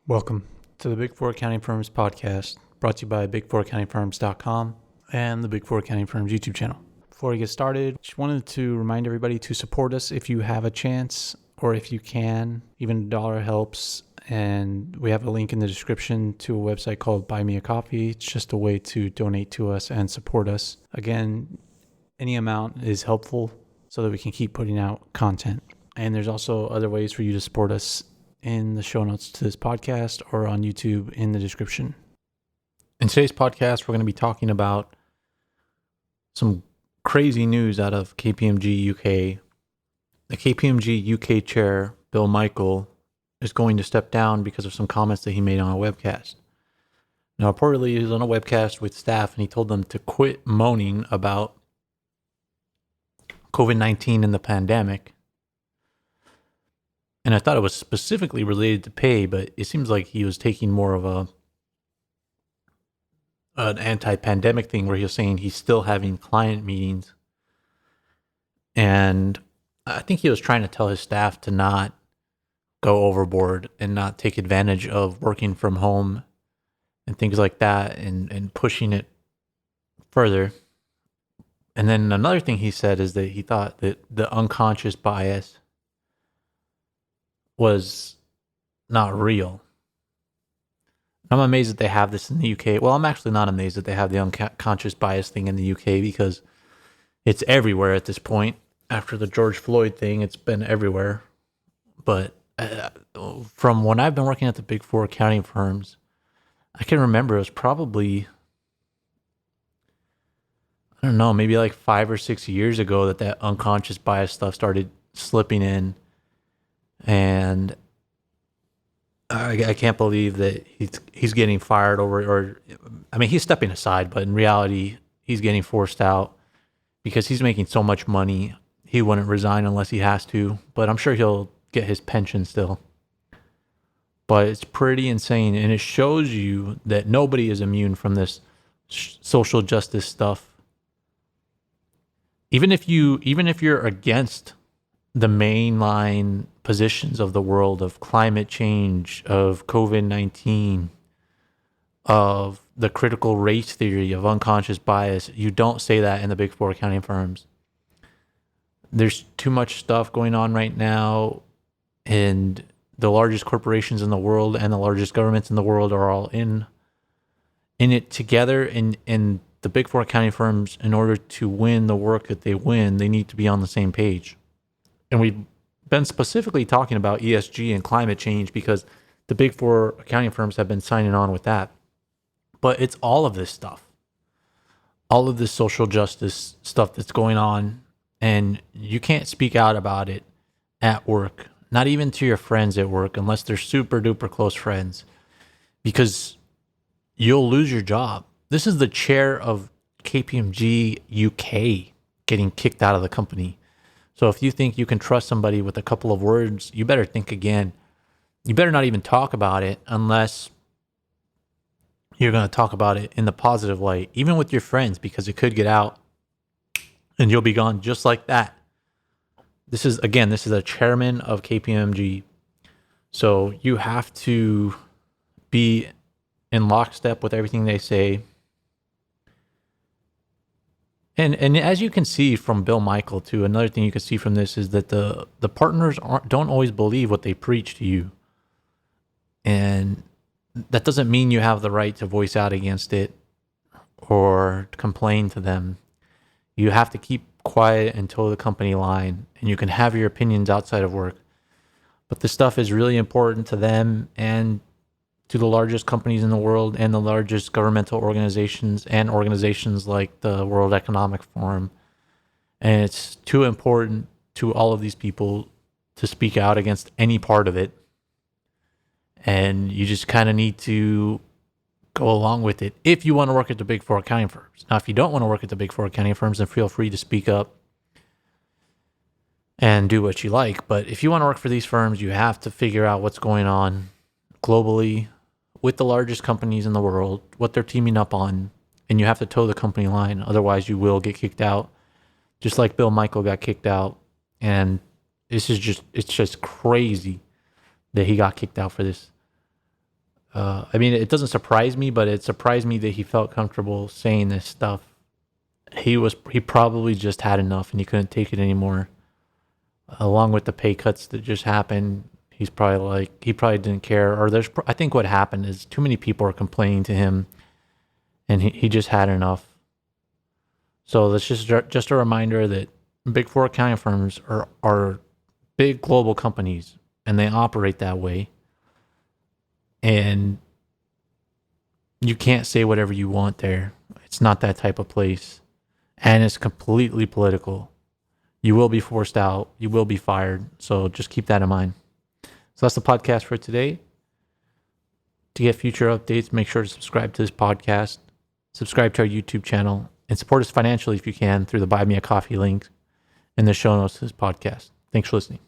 Welcome to the Big Four Accounting Firms podcast, brought to you by big4accountingfirms.com and the Big Four Accounting Firms YouTube channel. Before we get started, just wanted to remind everybody to support us if you have a chance or if you can. Even $1 helps, and we have a link in the description to a website called Buy Me a Coffee. It's just a way to donate to us and support us. Again, any amount is helpful so that we can keep putting out content. And there's also other ways for you to support us in the show notes to this podcast or on YouTube in the description. In today's podcast, we're going to be talking about some crazy news out of KPMG UK. The KPMG UK chair, Bill Michael, is going to step down because of some comments that he made on a webcast. Now, reportedly, he was on a webcast with staff and he told them to quit moaning about COVID-19 and the pandemic. And I thought it was specifically related to pay, but it seems like he was taking more of an anti-pandemic thing where he was saying he's still having client meetings. And I think he was trying to tell his staff to not go overboard and not take advantage of working from home and things like that and pushing it further. And then another thing he said is that he thought that the unconscious bias was not real. I'm amazed that they have this in the UK. Well, I'm actually not amazed that they have the unconscious bias thing in the UK because it's everywhere at this point. After the George Floyd thing, it's been everywhere. But from when I've been working at the Big Four accounting firms, I can remember it was probably, I don't know, maybe like 5 or 6 years ago that unconscious bias stuff started slipping in. And I can't believe that he's getting fired over, he's stepping aside, but in reality, he's getting forced out because he's making so much money. He wouldn't resign unless he has to, but I'm sure he'll get his pension still. But it's pretty insane, and it shows you that nobody is immune from this social justice stuff. Even if you're against the mainline positions of the world of climate change, of COVID-19, of the critical race theory, of unconscious bias, you don't say that in the Big Four accounting firms. There's too much stuff going on right now, and the largest corporations in the world and the largest governments in the world are all in it together. And the Big Four accounting firms, in order to win the work that they win, they need to be on the same page. And we've been specifically talking about ESG and climate change because the Big Four accounting firms have been signing on with that. But it's all of this stuff, all of this social justice stuff that's going on, and you can't speak out about it at work, not even to your friends at work, unless they're super duper close friends, because you'll lose your job. This is the chair of KPMG UK getting kicked out of the company. So if you think you can trust somebody with a couple of words, you better think again. You better not even talk about it unless you're going to talk about it in the positive light, even with your friends, because it could get out and you'll be gone just like that. This is a chairman of KPMG. So you have to be in lockstep with everything they say. And as you can see from Bill Michael too, another thing you can see from this is that the partners don't always believe what they preach to you. And that doesn't mean you have the right to voice out against it or complain to them. You have to keep quiet and toe the company line, and you can have your opinions outside of work. But this stuff is really important to them and to the largest companies in the world and the largest governmental organizations and organizations like the World Economic Forum. And it's too important to all of these people to speak out against any part of it. And you just kind of need to go along with it if you want to work at the Big Four accounting firms. Now, if you don't want to work at the Big Four accounting firms, then feel free to speak up and do what you like. But if you want to work for these firms, you have to figure out what's going on globally with the largest companies in the world, what they're teaming up on, and you have to toe the company line. Otherwise, you will get kicked out, just like Bill Michael got kicked out. And it's just crazy that he got kicked out for this. I mean, it doesn't surprise me, but it surprised me that he felt comfortable saying this stuff. He probably just had enough and he couldn't take it anymore. Along with the pay cuts that just happened, he probably didn't care. Or I think what happened is too many people are complaining to him, and he just had enough. So that's just a reminder that Big Four accounting firms are big global companies, and they operate that way. And you can't say whatever you want there. It's not that type of place. And it's completely political. You will be forced out. You will be fired. So just keep that in mind. So that's the podcast for today. To get future updates, make sure to subscribe to this podcast, subscribe to our YouTube channel, and support us financially if you can through the Buy Me a Coffee link in the show notes of this podcast. Thanks for listening.